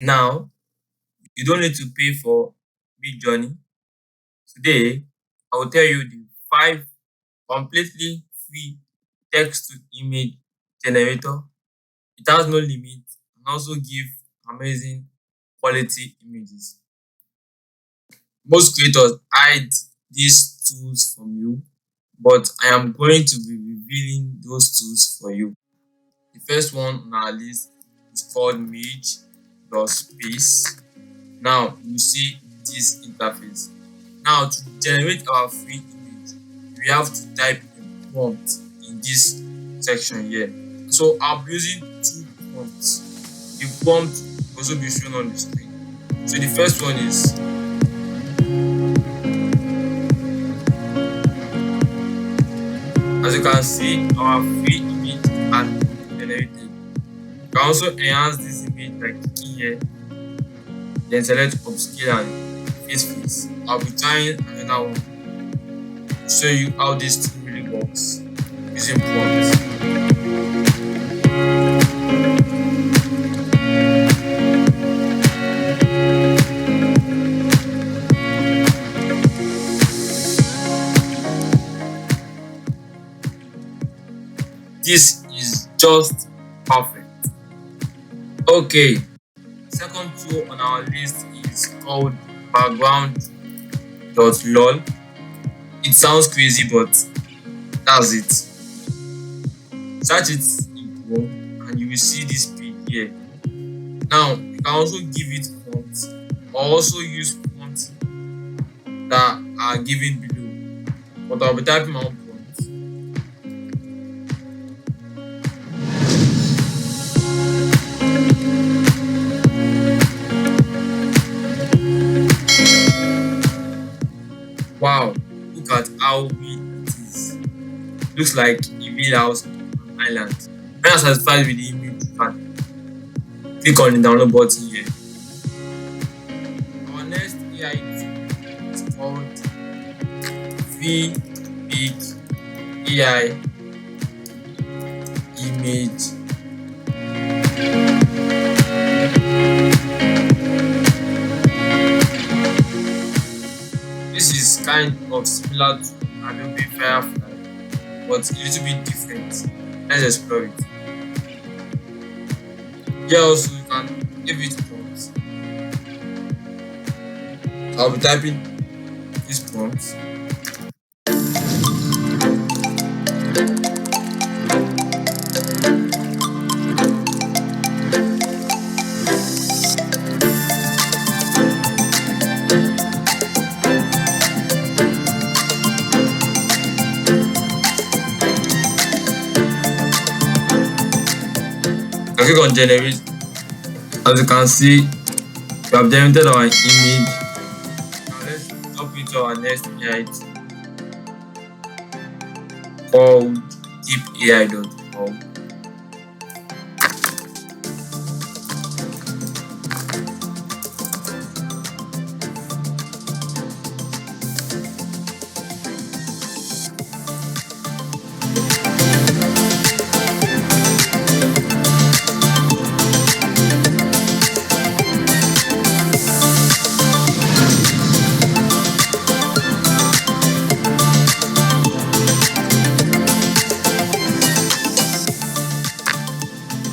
Now, you don't need to pay for Midjourney. Today, I will tell you the 5 completely free text to image generator. It has no limit and also give amazing quality images. Most creators hide these tools from you, but I am going to be revealing those tools for you. The first one on our list is called Midge plus Space. Now you see this interface. Now to generate our free image, we have to type a prompt in this section here. So I'll be using 2 prompts. The prompt will also be shown on the screen. So the first one is as you can see, our free image has been generated. You can also enhance this image by clicking here, then select upscale and face. I'll be trying another one to show you how this tool really works using prompts. This is just perfect. Okay, second tool on our list is called background.lol. It sounds crazy, but that's it. Search it in Chrome and you will see this page here. Now, you can also give it prompts or also use prompts that are given below. But I'll be typing my own prompts. Wow, look at how real it is. Looks like a real house on an island. When you're satisfied with the image, you can click on the download button here. Our next AI tool is called Free Big AI Image. This is kind of similar to Adobe Firefly, but a little bit different. Let's explore it. Here also you can give it prompts. I'll be typing these prompts. I click on generate. As you can see, we have generated our image. Now let's jump into our next AI tool called deepai.com.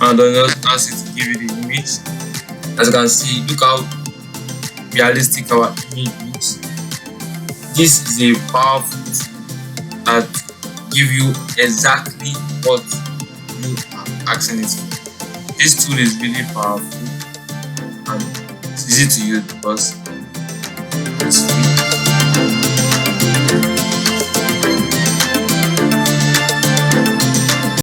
And then just ask it to give you the image. As you can see, look how realistic our image is. This is a powerful tool that give you exactly what you are asking it for. This tool is really powerful and it's easy to use because